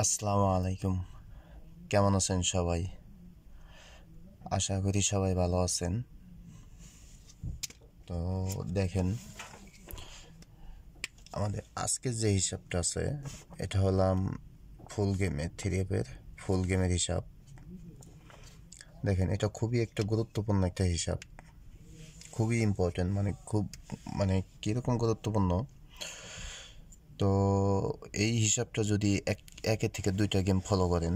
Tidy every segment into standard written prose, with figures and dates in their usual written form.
আসসালামু আলাইকুম। কেমন আছেন সবাই? আশা করি সবাই ভালো আছেন। তো দেখেন, আমাদের আজকে যে হিসাবটা আছে এটা হলাম ফুল গেমের 3F-এর ফুল গেমের হিসাব। দেখেন, এটা খুবই একটা গুরুত্বপূর্ণ একটা হিসাব, খুবই ইম্পর্টেন্ট, মানে কীরকম গুরুত্বপূর্ণ। তো এই হিসাবটা যদি একের থেকে 2টা গেম ফলো করেন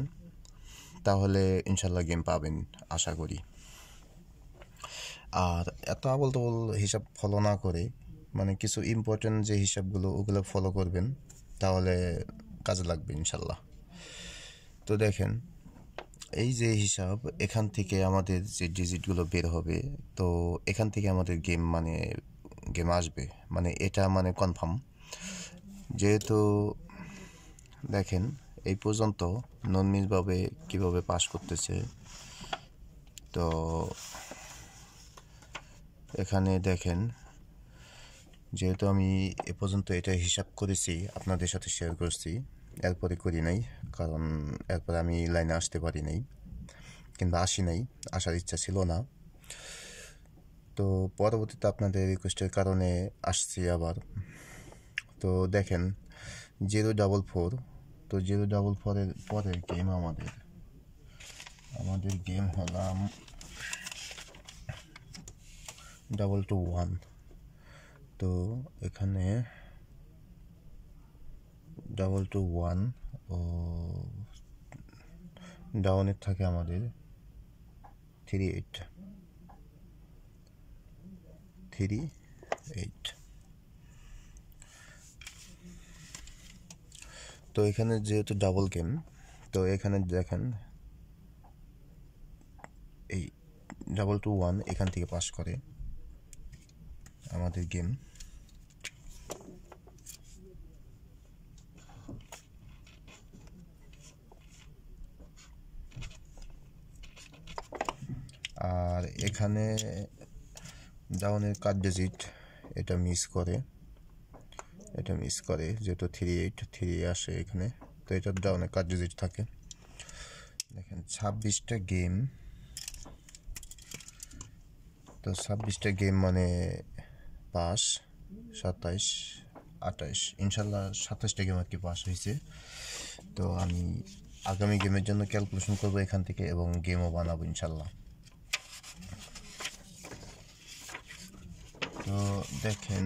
তাহলে ইনশাল্লাহ গেম পাবেন আশা করি। আর এত আবল তাবল হিসাব ফলো না করে কিছু ইম্পর্টেন্ট যে হিসাবগুলো ওগুলো ফলো করবেন, তাহলে কাজে লাগবে ইনশাল্লাহ। তো দেখেন, এই যে হিসাব, এখান থেকে আমাদের যে ডিজিটগুলো বের হবে, তো এখান থেকে আমাদের গেম আসবে, এটা কনফার্ম। যেহেতু দেখেন, এই পর্যন্ত ননমিজভাবে কীভাবে পাস করতেছে। তো এখানে দেখেন, যেহেতু আমি এ পর্যন্ত এটা হিসাব করেছি, আপনাদের সাথে শেয়ার করছি, এরপরে করি নাই, কারণ এরপরে আমি লাইনে আসতে পারি নাই কিংবা আসি নাই, আসার ইচ্ছা ছিল না। তো পরবর্তীতে আপনাদের রিকোয়েস্টের কারণে আসছি আবার। তো দেখেন, 044, তো 044-এর পরের গেম আমাদের গেম হলাম 221। তো এখানে 221 ও ডাউনের থাকে আমাদের 38। তো এখানে যেহেতু ডাবল গেম, তো এখানে দেখেন এই 221 এখান থেকে পাস করে আমাদের গেম। আর এখানে ডাউনের কাট ডিজিট এটা মিস করে যেহেতু 3 আসে এখানে, তো এটা ডাউনের কাট ডিজিট থাকে। দেখেন 26টা গেম, তো 26টা গেম পাস 27, 28, ইনশাল্লাহ 27টা গেম আর কি পাস হয়েছে। তো আমি আগামী গেমের জন্য ক্যালকুলেশন করবো এখান থেকে এবং গেমও বানাবো ইনশাল্লাহ। তো দেখেন,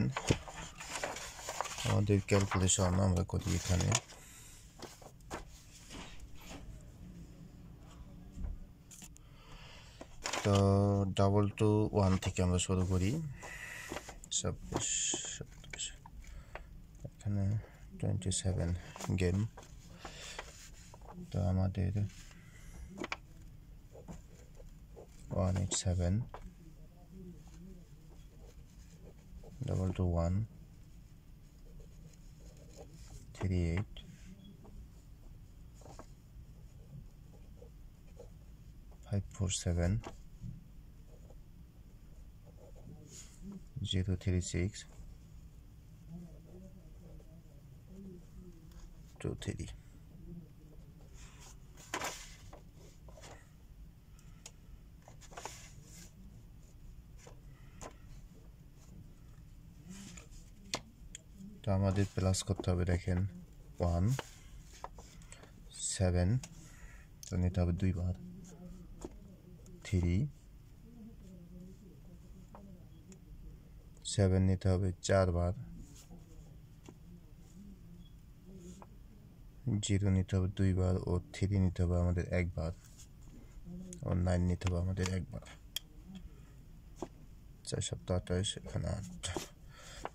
আমাদের ক্যালকুলেশন আমরা করি এখানে। তো 221 থেকে আমরা শুরু করি। 27, এখানে 27 গেম। তো আমাদের 187, 221, 38, 547, 036, 23। তো আমাদের প্লাস করতে হবে, দেখেন 1, 7, তো নিতে হবে 2 বার, 3, 7 নিতে হবে 4 বার, 0 নিতে হবে 2 বার, ও 3 নিতে হবে আমাদের 1 বার, ও 9 নিতে হবে আমাদের 1 বার। 4 7 28, এখানে 8।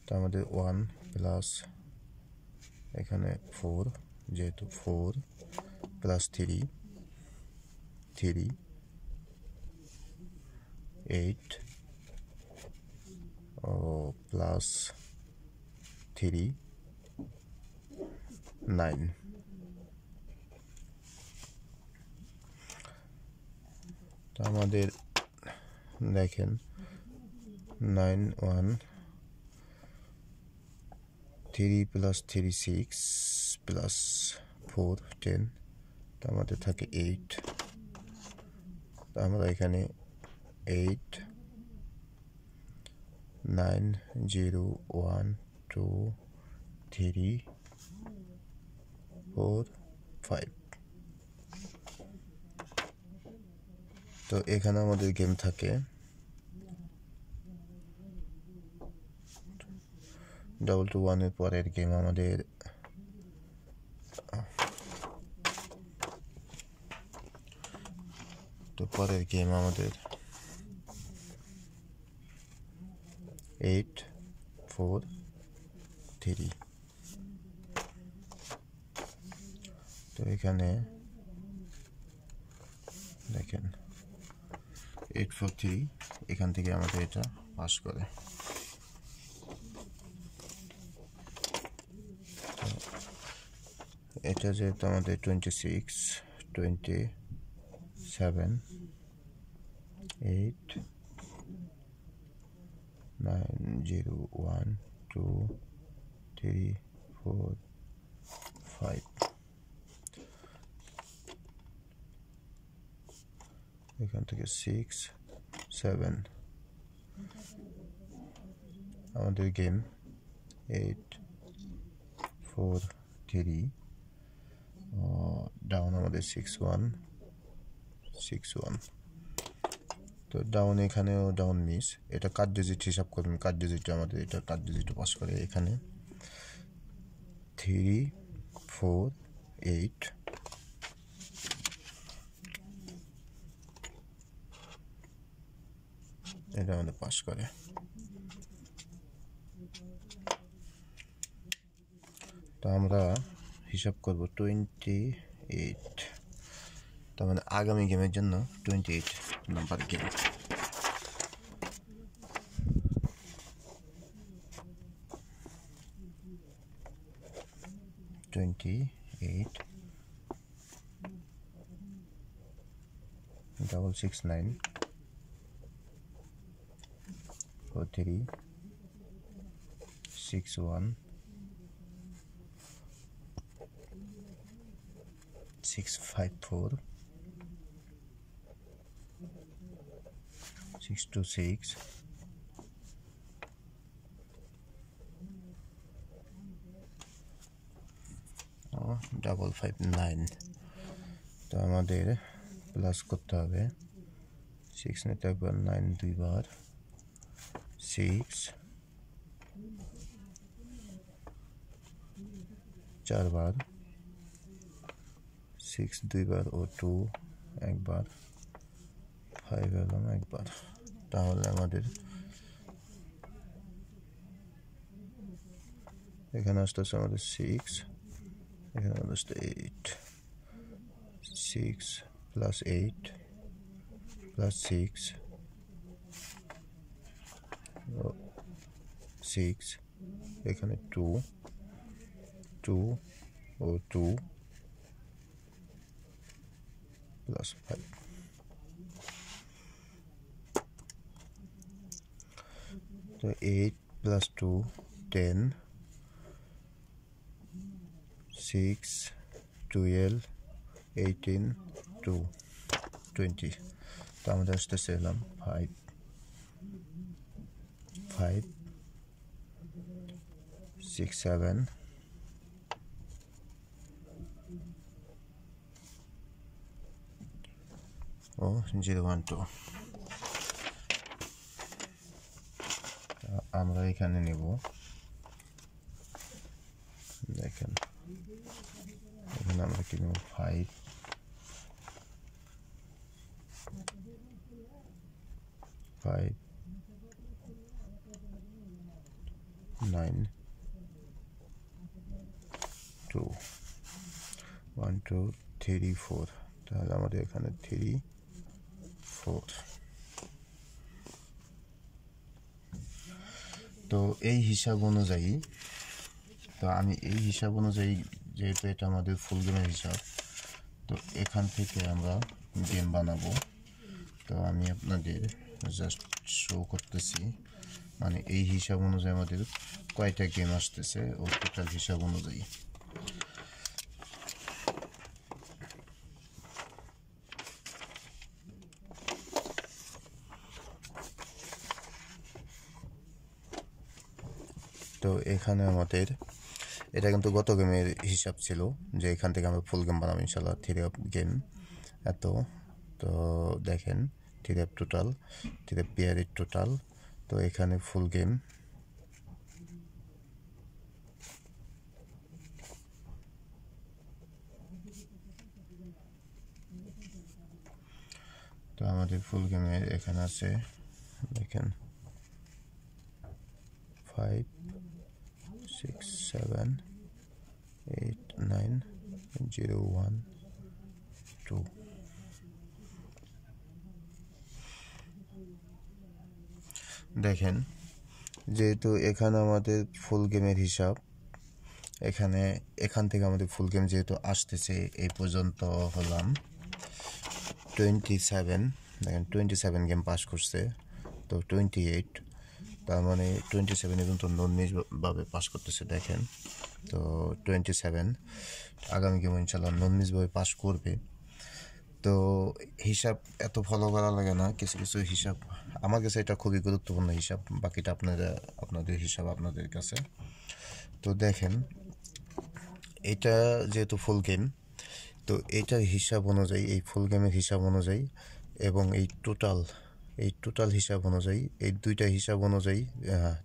তো আমাদের 1 প্লাস এখানে 4, যেহেতু 4 প্লাস 3, 8, ও প্লাস 3, 9। তো আমাদের দেখেন 9, 1, 3 প্লাস 3 6 প্লাস 4 10 তো আমাদের থাকে 8 তো আমরা এখানে 8 9 0 1 2 3 4 5 তো এখানে আমাদের গেম থাকে ডাবল টু ওয়ানের পরের গেম আমাদের তো পরের গেম আমাদের 8 4 3 তো এখানে দেখেন 8 4 3 এখান থেকে আমাদের এটা পাস করে এটা যেহেতু আমাদের 26 27 8 9 0 1 2 3 4 5 এখান থেকে 6 7 আমাদের গেম 8 4 3 ডাউন আমাদের 6 1 6 1 তো ডাউন এখানেও ডাউন মিস এটা কাট ডিজিট হিসাব করবেন কাট ডিজিটে আমাদের এটা কাট ডিজিটে পাস করে এখানে 3 4 8 এটা আমাদের পাস করে তো আমরা হিসাব করব 28 তো আমাদের আগামী গেমের জন্য 28 নাম্বার গেম double 6 9 4 3 6 1 6 5 4 6 2 6 double 5 9 তো আমাদের প্লাস করতে হবে 6 নিতে একবার 9 দুইবার 6 চারবার 6 দুইবার ও 2 একবার 5 এলাম একবার তাহলে আমাদের এখানে আসতেছে আমাদের 6 এখানে আসতে 8 6 plus 8 plus 6 6 এখানে 2 2 ও 2 plus 5 তো 8 plus 2 10 6 12 18 2 20 তো আমাদের আসতেছে এলাম 5 5 6 7 ও 0 1 2 আমরা এখানে নেব দেখেন এখানে আমরা কি নেব 5 5 9 2 1 2 3 4 তাহলে আমাদের এখানে 3 4 তো এই হিসাব অনুযায়ী তো আমি এই হিসাব অনুযায়ী যেহেতু এটা আমাদের ফুল গেমের হিসাব তো এখান থেকে আমরা গেম বানাবো তো আমি আপনাদের জাস্ট শো করতেছি মানে এই হিসাব অনুযায়ী আমাদের কয়টা গেম আসতেছে ও টোটাল হিসাব অনুযায়ী তো এখানে আমাদের এটা কিন্তু গত গেমের হিসাব ছিল যে এখান থেকে আমরা ফুল গেম বানাবো ইনশাল্লাহ। 3 অফ গেম এত, তো দেখেন 3 অফ টোটাল, 3 অফ পেয়ারের টোটাল, তো এখানে ফুল গেম। তো আমাদের ফুল গেমের এখানে আছে দেখেন 5 6 7 8 9 0 1 2। দেখেন যেহেতু এখানে আমাদের ফুল গেমের হিসাব, এখান থেকে আমাদের ফুল গেম যেহেতু আসতেছে এই পর্যন্ত হলাম 27। দেখেন 27 গেম পাস করছে, তো 28, তার মানে 27 কিন্তু নন-মিসভাবে পাস করতেছে। দেখেন তো 27 আগামী গেম ইনশাল্লাহ নন-মিসভাবে পাস করবে। তো হিসাব এত ফলো করা লাগে না, কিছু কিছু হিসাব আমার কাছে এটা খুবই গুরুত্বপূর্ণ হিসাব, বাকিটা আপনাদের হিসাব আপনাদের কাছে। তো দেখেন এটা যেহেতু ফুল গেম, তো এটার হিসাব অনুযায়ী, এই ফুল গেমের হিসাব অনুযায়ী এবং এই টোটাল হিসাব অনুযায়ী, এই দুইটা হিসাব অনুযায়ী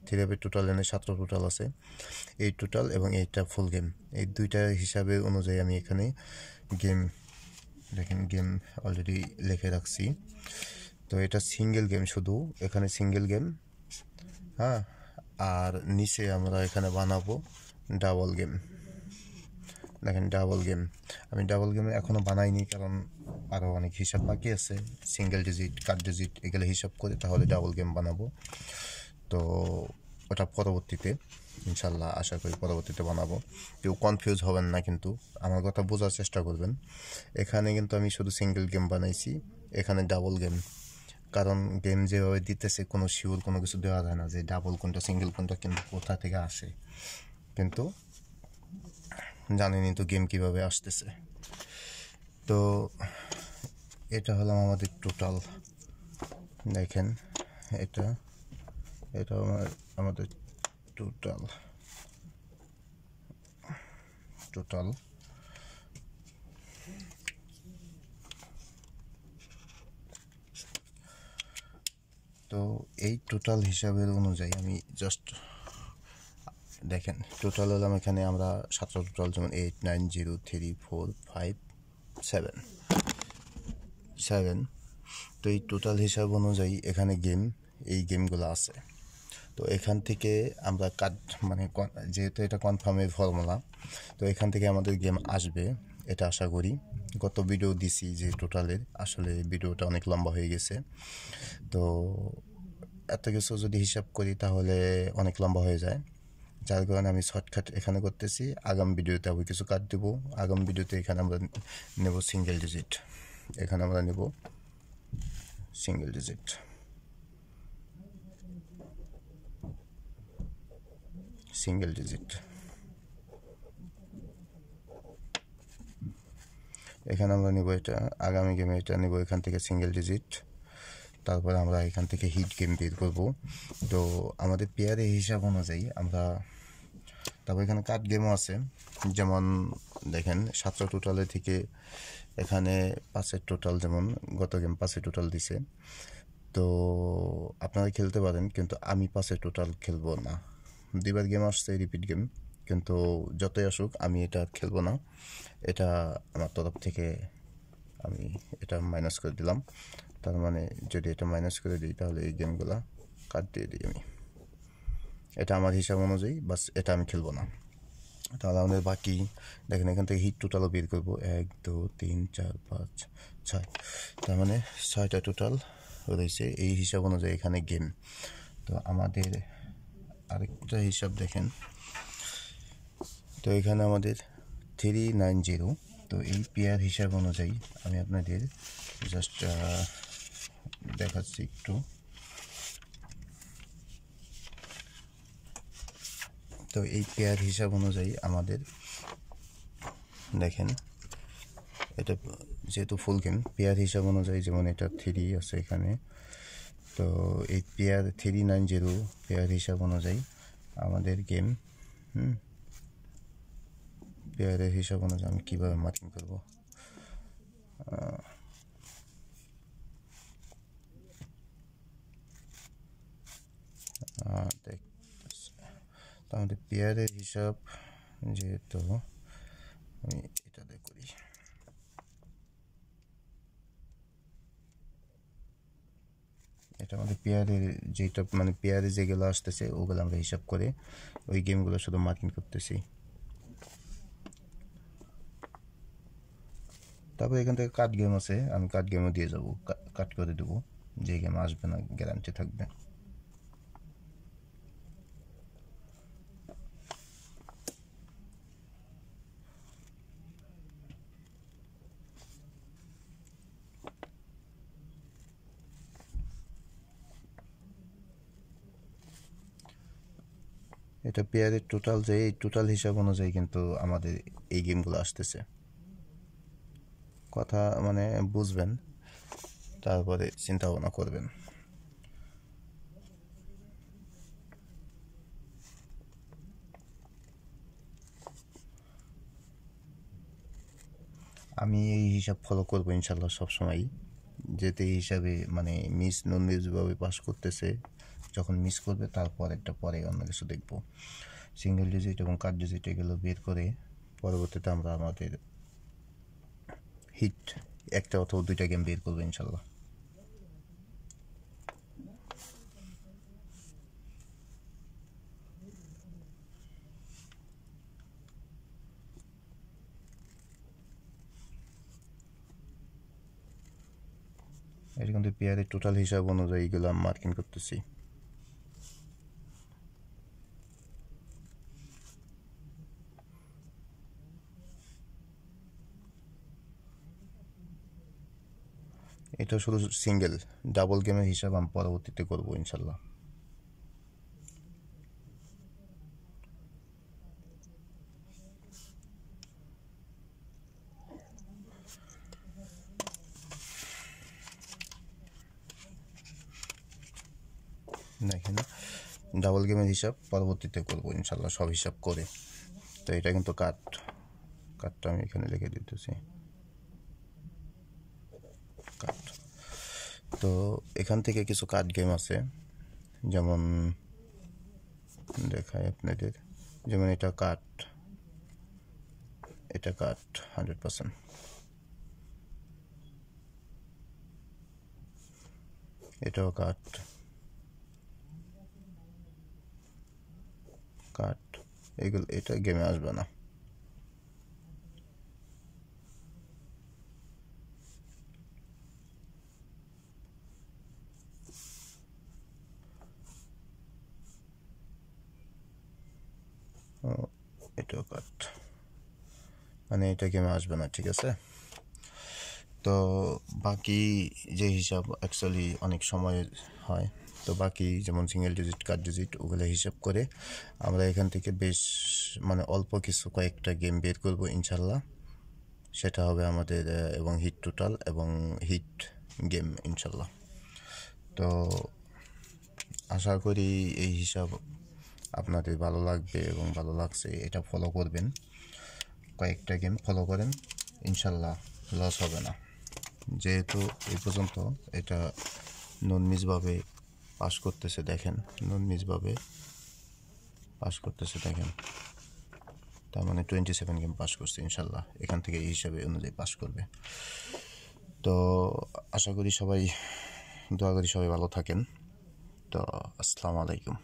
3 টোটাল এনে 7 টোটাল আছে, এই টোটাল এবং এইটা ফুল গেম, এই দুইটা হিসাবের অনুযায়ী আমি এখানে গেম, দেখেন গেম অলরেডি লিখে রাখছি। তো এটা সিঙ্গেল গেম, শুধু এখানে সিঙ্গেল গেম, হ্যাঁ। আর নিচে আমরা এখানে বানাবো ডাবল গেম। দেখেন ডাবল গেম, আমি ডাবল গেমে এখনও বানাইনি কারণ আরও অনেক হিসাব বাকি আছে, সিঙ্গেল ডিজিট, কাট ডিজিট এগুলো হিসাব করে তাহলে ডাবল গেম বানাবো। তো ওটা পরবর্তীতে ইনশাল্লাহ আশা করি পরবর্তীতে বানাবো। কেউ কনফিউজ হবেন না, কিন্তু আমার কথা বোঝার চেষ্টা করবেন। এখানে কিন্তু আমি শুধু সিঙ্গেল গেম বানাইছি, এখানে ডাবল গেম, কারণ গেম যেভাবে দিতেছে কোনো শিওর কোনো কিছু দেওয়া যায় না যে ডাবল কোনটা সিঙ্গেল কোনটা কিন্তু কোথা থেকে আসে, কিন্তু জানেনই তো গেম কিভাবে আসতেছে। তো এটা হলো আমাদের টোটাল। দেখেন এটা আমাদের টোটাল। তো এই টোটাল হিসাবের অনুযায়ী আমি জাস্ট দেখেন টোটাল হলাম, এখানে আমরা 7টা টোটাল, যেমন 8 9 0 3 4 5 7। তো এই টোটাল হিসাব অনুযায়ী এখানে এই গেমগুলো আছে। তো এখান থেকে আমরা যেহেতু এটা কনফার্মের ফর্মুলা, তো এখান থেকে আমাদের গেম আসবে এটা আশা করি। গত ভিডিও দিছি যে টোটালের, আসলে ভিডিওটা অনেক লম্বা হয়ে গেছে, তো এত কিছু যদি হিসাব করি তাহলে অনেক লম্বা হয়ে যায়, যার কারণে আমি শর্টকাট এখানে করতেছি। আগামী ভিডিওতে আবার কিছু কাট দেবো। আগামী ভিডিওতে এখানে আমরা নেব সিঙ্গেল ডিজিট, এখানে আমরা নেব সিঙ্গেল ডিজিট। এখানে আমরা নেব এটা, আগামী গেমে এটা নেব এখান থেকে সিঙ্গেল ডিজিট, তারপরে আমরা এখান থেকে হিট গেম বের করব। তো আমাদের পেয়ারের হিসাব অনুযায়ী আমরা, তারপর এখানে কাট গেমও আছে, যেমন দেখেন 7টা টোটালের থেকে এখানে 5-এর টোটাল, যেমন গত গেম 5-এর টোটাল দিছে। তো আপনারা খেলতে পারেন, কিন্তু আমি 5-এর টোটাল খেলবো না। 2বার গেম আসছে রিপিট গেম, কিন্তু যতই আসুক আমি এটা খেলবো না। এটা আমার তরফ থেকে আমি এটা মাইনাস করে দিলাম। তার মানে যদি এটা মাইনাস করে দিই তাহলে এই গেমগুলো কাট দিয়ে দিই আমি। এটা আমার হিসাব অনুযায়ী, বাস এটা আমি খেলবো না। তাহলে আমাদের বাকি দেখেন এখান থেকে হিট টোটালও বের করবো, 1 2 3 4 5 6, তার মানে 6টা টোটাল রয়েছে। এই হিসাব অনুযায়ী এখানে গেম। তো আমাদের আরেকটা হিসাব দেখেন, তো এখানে আমাদের 390। তো এই পেয়ার হিসাব অনুযায়ী আমি আপনাদের জাস্ট দেখাচ্ছি একটু। তো এই পেয়ার হিসাব অনুযায়ী আমাদের দেখেন, এটা যেহেতু ফুল গেম, পেয়ার হিসাব অনুযায়ী যেমন এটা 3 আছে এখানে, তো এই পেয়ার 390 পেয়ার হিসাব অনুযায়ী আমাদের গেম প্লেয়ারের হিসাব অনুযায়ী আমি কীভাবে মার্কিং করবো। আমাদের প্লেয়ারের হিসাব যেহেতু আমি এটাতে করি, এটা আমাদের পেয়ারের যেটা মানে পেয়ারে যেগুলো আসতেছে ওগুলো আমরা হিসাব করে ওই গেমগুলো শুধু মার্কিং করতেছি। তারপর এখান থেকে কাট গেম আছে, আমি কাট গেমও দিয়ে যাবো, কাট করে দেবো, যে গেম আসবে না গ্যারান্টি থাকবে। এটা পেয়ারের টোটাল, যে এই টোটাল হিসাব অনুযায়ী কিন্তু আমাদের এই গেমগুলো আসতেছে। কথা মানে বুঝবেন, তারপরে চিন্তা ভাবনা করবেন। আমি এই হিসাব ফলো করবো ইনশাল্লাহ সবসময়, যেতে এই হিসাবে মানে নন মিসভাবে পাস করতেছে, যখন মিস করবে তারপর একটা পরে অন্য কিছু দেখবো। সিঙ্গেল ডিজিট এবং কাট ডিজিট এগুলো বের করে পরবর্তীতে আমরা আমাদের হিট একটা অথবা দুইটা গেম বের করবো ইনশাল্লাহ। এটা কিন্তু পেয়ারের টোটাল হিসাব অনুযায়ী এগুলো আমি মার্কিং করতেছি। এটা শুধু সিঙ্গেল, ডাবল গেমের হিসাব আমি পরবর্তীতে করবো ইনশাল্লাহ। দেখেন, ডাবল গেমের হিসাব পরবর্তীতে করবো ইনশাল্লাহ, সব হিসাব করে। তো এটা কিন্তু কাটটা আমি এখানে লিখে দিতেছি, কাট। তো এখান থেকে কিছু কার্ড গেম আছে, যেমন দেখায় আপনাদের, যেমন এটা কাট, এটা কাট 100%, এটাও কাট, এগুলো এটা গেমে আসবে না। এটাও কাট, মানে এটা গেমে আসবে না, ঠিক আছে। তো বাকি যে হিসাব অ্যাকচুয়ালি অনেক সময় হয়, তো বাকি যেমন সিঙ্গেল ডিজিট কাট ডিজিট ওগুলো হিসাব করে আমরা এখান থেকে বেশ মানে অল্প কিছু কয়েকটা গেম বের করবো ইনশাল্লাহ। সেটা হবে আমাদের এবং হিট টোটাল এবং হিট গেম ইনশাল্লাহ। তো আশা করি এই হিসাব আপনাদের ভালো লাগবে এবং ভালো লাগছে, এটা ফলো করবেন, কয়েকটা গেম ফলো করেন, ইনশাল্লাহ লস হবে না। যেহেতু এই পর্যন্ত এটা নন মিসভাবে পাস করতেছে, দেখেন নন মিসভাবে পাস করতেছে, দেখেন, তার মানে 27 গেম পাস করছে ইনশাল্লাহ, এখান থেকে এই হিসাবে অনুযায়ী পাস করবে। তো আশা করি সবাই, দোয়া করি সবাই ভালো থাকেন। তো আসসালামু আলাইকুম।